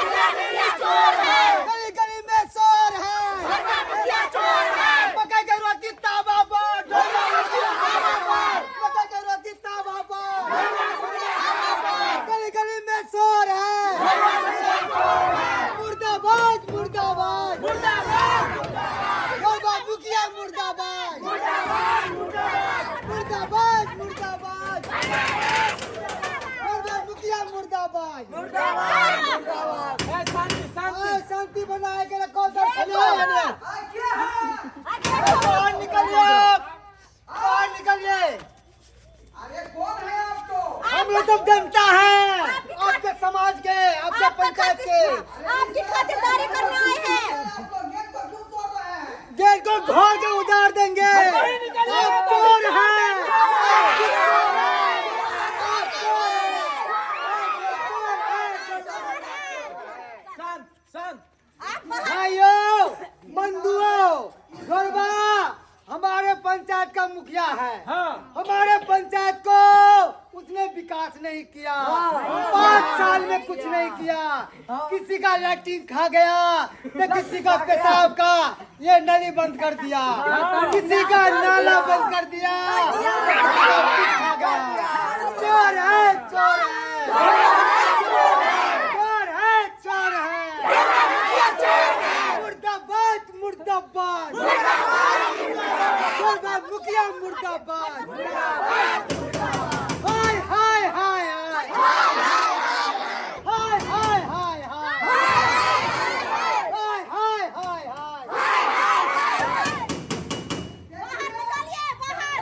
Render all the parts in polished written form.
गली गली में शोर है, मकई की रोटी तावा पर, मकई की रोटी तावा पर, गली गली में शोर है, मुर्दाबाद मुर्दाबाद मुर्दाबाद, मुखिया मुर्दाबाद मुर्दाबाद मुर्दाबाद, मुखिया मुर्दाबाद मुर्दाबाद। शांति बनाए के रखो सर। बाहर निकलिए, बाहर निकलिए। अरे कौन है आप तो? हम लोग तो जनता है, आपके समाज के, आपके पंचायत के। आपकी खातिरदारी करने आए हैं। आप लोग गेट को क्यों तोड़ रहे हैं? गेट को घोर के उतार देंगे। आप चोर हैं, भाइयों बंधुओं, गरबा हमारे पंचायत का मुखिया है। हमारे पंचायत को उसने विकास नहीं किया, 5 साल में कुछ नहीं किया। किसी का लैट्रिन खा गया तो किसी का पेशाब का ये नली बंद कर दिया, किसी का नाला बंद कर दिया, खा गया। चोर है, चोर है, चोर है, चोर है। मुर्दाबाद मुर्दाबाद, मुर्दाबाद मुखिया मुर्दाबाद। हाय हाय हाय हाय हाय हाय हाय हाय हाय हाय हाय हाय। बाहर निकलिए, बाहर।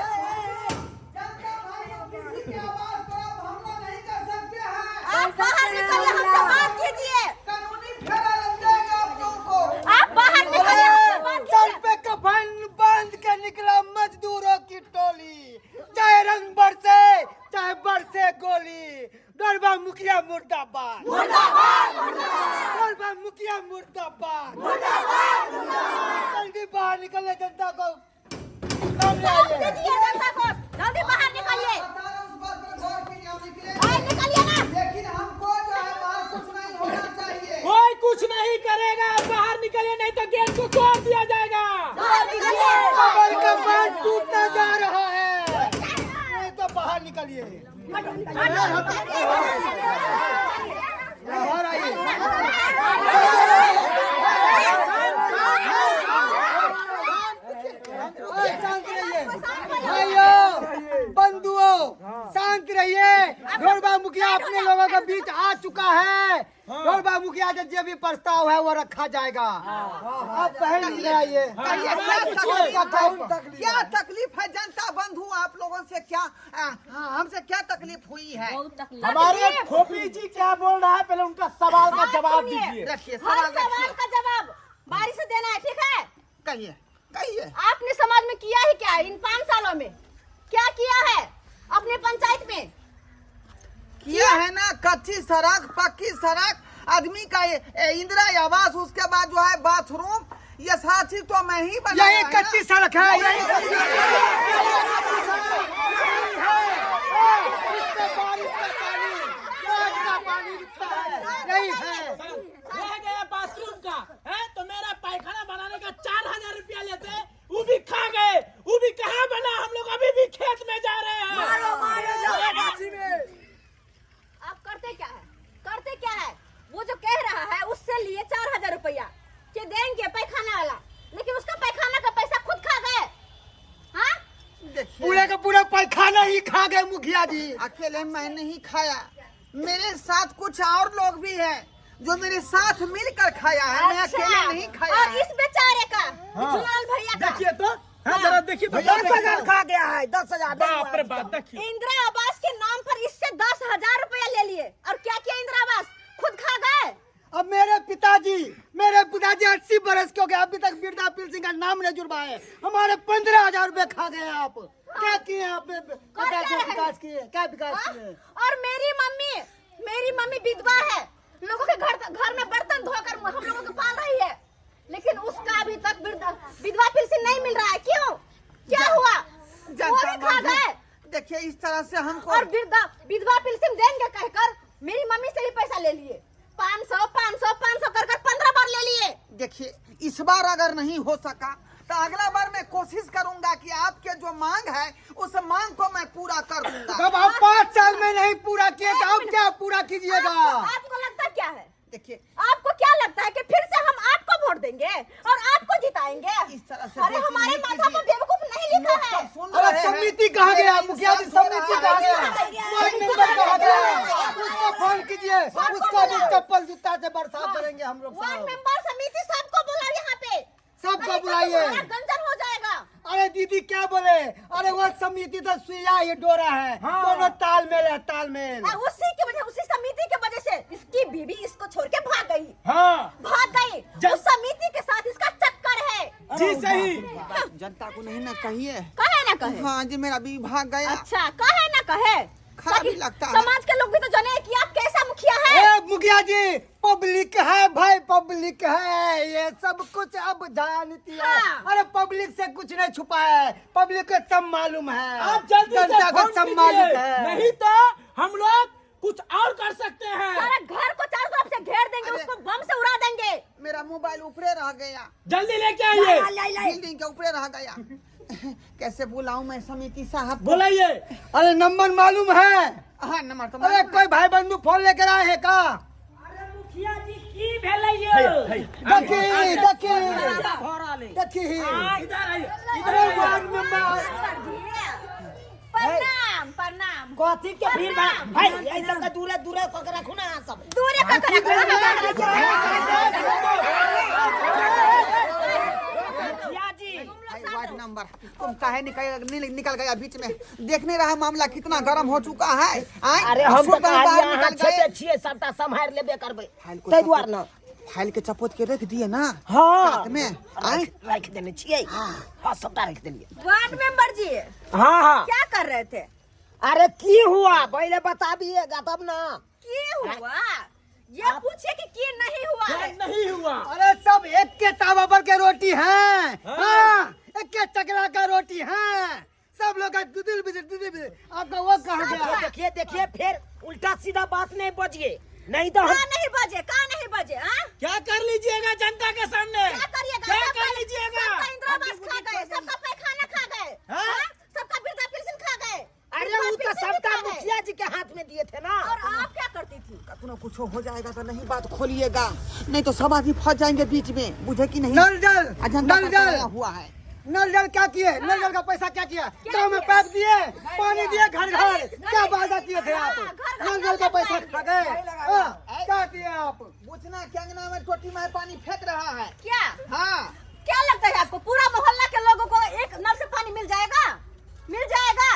जनता भाइयों, किसी की आवाज पर आप हमला नहीं कर सकते हैं। आप बाहर निकलिए, हमसे बात कीजिए। कानूनी फेरा लग जाएगा आप लोगों को। आप बाहर निकलिए, हमसे बात सर कीजिए। पे कफन बांध के निकला मजदूरों की टोली, चाहे रंग बरसे चाहे बरसे गोली। गरबा मुखिया मुर्दाबाद, गरबा मुखिया मुर्दाबाद। जल्दी बाहर निकले, जनता को सामने साथ आइए। दीजिए जनता को, जल्दी बाहर निकलिए। बता रहे उस बात पर गौर कीजिए, हम निकले। बाहर निकलिए ना। लेकिन हमको जो है बाहर कुछ नहीं होना चाहिए। कोई कुछ नहीं करेगा, बाहर निकलिए नहीं तो गेट को तोड़ दिया जाएगा। बाहर निकलिए। कमर का बांध टूटता जा रहा है, नहीं तो बाहर निकलिए। बाहर आइए। शांत रहिए भाइयों बंधुओं, शांत रहिए। गौरबा मुखिया अपने लोगों के बीच आ चुका है। गौरबा मुखिया का जो भी प्रस्ताव है वो रखा जाएगा। आप बहन ले आइए। क्या तकलीफ है जनता बंधु? आप लोगों से क्या हमसे क्या तकलीफ हुई है? हमारे खोपी जी क्या बोल रहा है, पहले उनका सवाल का जवाब दीजिए। रखिए हर सवाल सवाल रखिए, का जवाब बारी से देना है, ठीक है? कहिए कहिए। आपने समाज में किया ही क्या? इन 5 सालों में क्या किया है अपने पंचायत में? किया है ना, कच्ची सड़क, पक्की सड़क, आदमी का इंदिरा आवास, उसके बाद जो है बाथरूम, ये सारा चीज तो मैं ही बनाया यही है ना। कच्ची सड़क है, यही कच्ची सड़क है। इससे बारिश का पानी, बाढ़ का पानी रुकता है, यही है। रह गया बाथरूम का है तो मेरा पायखाना बनाने का 4000 रुपया लेते, वो भी खा गए। वो भी कहाँ बना? हम लोग अभी भी खेत में जा रहे हैं। आप करते क्या है? करते क्या है? वो जो कह रहा है उससे लिए 4000 रुपया कि देंगे पैखाना वाला, लेकिन उसका पैखाना का पैसा खुद खा गए। हाँ, देखिए, पूरे का पूरा पैखाना ही खा गए मुखिया जी। अकेले मैं नहीं खाया, मेरे साथ कुछ और लोग भी हैं जो मेरे साथ मिलकर खाया है। मैं अकेले नहीं खाया और है। इस बेचारे का, जुलाल भैया का देखिए तो, जरा देखिए तो, 10,000 खा गया है, 10,000। बाप रे बाप, देखिए। इंदिरा आवास के नाम पर इससे 10,000 रुपया ले लिए और क्या किया? इंदिरा आवास खुद खा गए। अब मेरे पिताजी 80 बरस के हो गए, अभी तक वृद्धा पेंशन का नाम नहीं जुड़वा है। हमारे 15,000 रुपए खा गए आप। क्या किए आपने? विकास किए, क्या विकास किए? और मेरी मम्मी विधवा है, लोगों के घर में बर्तन धोकर हम लोगों को पाल रही है, लेकिन उसका अभी तक विधवा पेंशन नहीं मिल रहा है। क्यों? क्या हुआ? वो भी खा गए। देखिए इस तरह से हमको और विधवा पेंशन देंगे कहकर मेरी मम्मी से ही पैसा ले लिए। 500, देखिए, इस बार अगर नहीं हो सका तो अगला बार मैं कोशिश करूंगा कि आपके जो मांग है उस मांग को मैं पूरा कर दूंगा। जब आप 5 साल में नहीं पूरा किए तो अब क्या पूरा कीजिएगा? आपको लगता क्या है? देखिए, आपको क्या लगता है कि फिर से हम आपको वोट देंगे और आपको जिताएंगे? इस तरह से अरे बेइज्जती हमारे नहीं माथा पर कीजिए। बेवकूफ नहीं लिखा लोग है। सब सुन अरे रहे हैं। समिति कहाँ गया? मुखिया जी समिति कहाँ गया? वार्ड मेंबर कहाँ गया? उसको फोन कीजिए, उसका भी चप्पल जूता से बरसात करेंगे हम लोग वार्ड सब। मेंबर समिति सबको बुलाओ यहाँ पे, सबको नहीं तो बुलाइए। तुम्हारा गंजन हो जाएगा। अरे दीदी क्या बोले? अरे वो समिति तो सुइया ये डोरा है, दोनों तालमेल है, तालमेल। उसी की वजह, उसी समिति की वजह से इसकी बीवी इसको छोड़ के भाग गई। हाँ भाग गई। उस समिति के साथ इसका चक्कर है। जी सही। जनता को नहीं ना कहिए। कहे ना कहे? हाँ जी, मेरा भी भाग गया। अच्छा, कहे ना कहे? खराब ही ताकि लगता है। समाज के लोग भी तो जाने कि आप कैसा मुखिया है। ए मुखिया जी, पब्लिक है भाई, पब्लिक है, ये सब कुछ अब जानती है। हाँ। अरे पब्लिक से कुछ नहीं छुपा है, पब्लिक को सब मालूम है, आप जल्दी से जनता को फोन सब मालूम कीजिए, है। नहीं तो हम लोग कुछ और कर सकते हैं। सारा घर को चारों तरफ से घेर देंगे, अरे। उसको बम से उड़ा देंगे। मेरा मोबाइल ऊपरे रह गया, जल्दी लेके आइए। बिल्डिंग के ऊपरे रह गया। कैसे बुलाऊं मैं समिति साहब? बुलाइए। अरे नंबर मालूम है? हाँ, नंबर तो अरे कोई भाई बंधु फोन लेकर आए हैं का? मुखिया जी की भेलै है, है। देखी देखी देखी। इधर आइए। अरे वार्ड मेंबर, प्रणाम प्रणाम। कथी के भीड़ बा भाई ऐसा का दूरे दूरे पकड़ रखो ना यहाँ सब। दूरे का मुखिया जी वार्ड नंबर, तुम काहे निकल गया बीच में? देख नहीं रहा मामला कितना गर्म हो चुका है? आए? अरे हम तो सुन कर बाहर यहाँ निकल गए। छेपे छिए सबटा संभार लेबे करबै फाइल को तै दुआर ना। फाइल के चपोत के रख दिए ना हाँ हाथ में। आए? रख देने छिए। हाँ सबटा रख देलिए। वार्ड मेंबर जी हाँ हाँ। क्या कर रहे थे? अरे की हुआ पहले बताबिएगा तब ना। की हुआ? ये पूछे कि नहीं हुआ क्या है? नहीं हुआ? अरे सब एक के तावा पर के रोटी हैं, हाँ, एक के चकला का रोटी है, सब लोग का दुदिल बिदिल। आपका वो कहाँ गया? देखिए देखिए फिर उल्टा सीधा बात नहीं बजिए, नहीं तो हम कहाँ नहीं बजे हाँ? क्या कर लीजिएगा जनता के सामने? क्या करिएगा? क्या सबका- कर लीजिएगा? सबका इंदिरा आवास खा गए, सबका पैखाना खा गए, हाँ? हाँ? सबका वृद्धा पेंशन खा गए। अरे वृद्धा वो तो पेंशन भी सबका खा गए। मुखिया जी के हाथ में दिए थे ना। और आप क्या करती थी? कतनो कुछ हो जाएगा तो नहीं बात खोलिएगा, नहीं तो सब आदमी फंस जाएंगे बीच में। बुझे कि नहीं? नल जल, अजंता नल का जल, कराया हुआ है। नल जल क्या किए? नल जल का पैसा क्या किया? गाँव में पाइप दिए, पानी दिए, घर घर, क्या वादा किए थे आप? नल जल का पैसा खा गए, हाँ, क्या किए आप? बुझना के अंगना में टोटी में पानी फेंक रहा है। क्या हाँ, क्या लगता है आपको पूरा मोहल्ला के लोगों को एक नल से पानी मिल जाएगा? मिल जाएगा?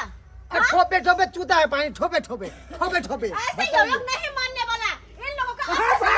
हाँ? ठोपे ठोपे चूता है पानी, ठोपे ठोपे ठोपे ठोपे। ऐसे ये लोग नहीं मानने वाला। इन लोगों का हाँ, अच्छा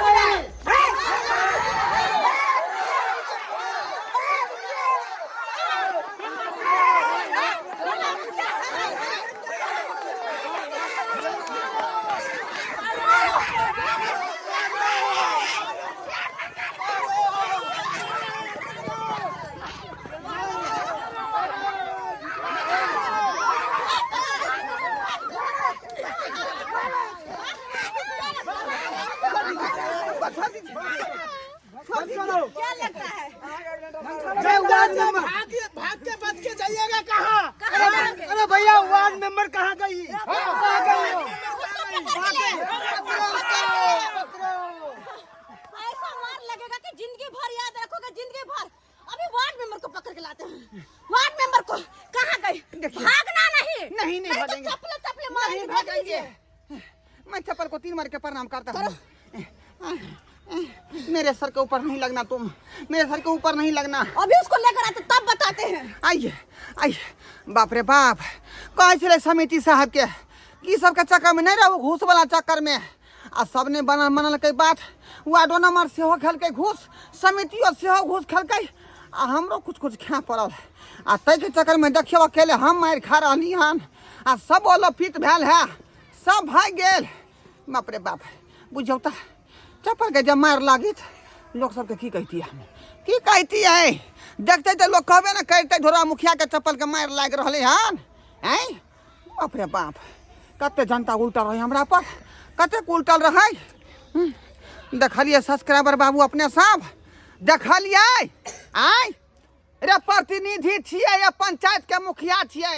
हाँ, क्या लगता है? मैं वार्ड मेंबर, भाग के बच के जाइएगा कहाँ? अरे भैया वार्ड मेंबर कहाँ गई? कहाँ गई हो? ऐसा मार लगेगा कि जिंदगी भर याद रखोगे, जिंदगी भर। अभी वार्ड मेंबर को पकड़ के लाते हैं। वार्ड मेंबर को कहाँ गए? भागना नहीं। नहीं भागेंगे। चप्पले चप्पले मार नहीं के भाग भागेंगे। दीजिए। मैं चप्पल को 3 मार के प्रणाम करता हूँ। मेरे सर के ऊपर नहीं लगना, तुम मेरे सर के ऊपर नहीं लगना। अभी उसको लेकर आते तब बताते हैं। आइए आइए, बाप रे बाप, कहे चले समिति साहब के की सबके चक्कर में नहीं रहो, घूस वाला चक्कर में। आ सबने बनल के बात वार्डो नंबर से हो खेल के घूस, समितियों से हो घूस खेल के, आ हमरो कुछ कुछ खा पड़ल। आ तै के चक्कर में देखियो अकेले हम मार खा रही हन, आ सब ओलो पीत भेल है, सब भाग गेल। बाप रे बाप, बुझौ त चप्पल के जब मार लागित लोग सबके की कहती है, की कहती है? देखते तो लोग कहबे ना करते धोरा मुखिया के चप्पल के मार लाग रहे हन। हैं? बाप रे बाप, कते जनता उल्टल रहे हमरा पर, कते उल्टल रहे। देखलिए सब्सक्राइबर बाबू अपने सब देखलिए आय रे प्रतिनिधि छिए या पंचायत के मुखिया छिए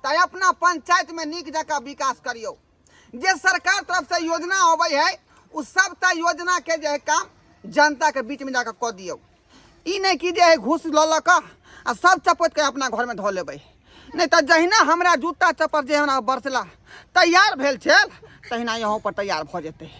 तो अपना पंचायत में नीक जगह विकास करियो। जे सरकार तरफ से योजना आवे है उस सब योजना के जो है काम जनता के बीच में जाकर कह दियो। ई नहीं कि जे है घूस ल के आ सब चपत के अपना घर में धो लेबै। नहीं तो जहिना हमरा जूता चप्पल जे है ना बरसला तैयार भेल छल तहिना यहाँ पर तैयार भ जेतै।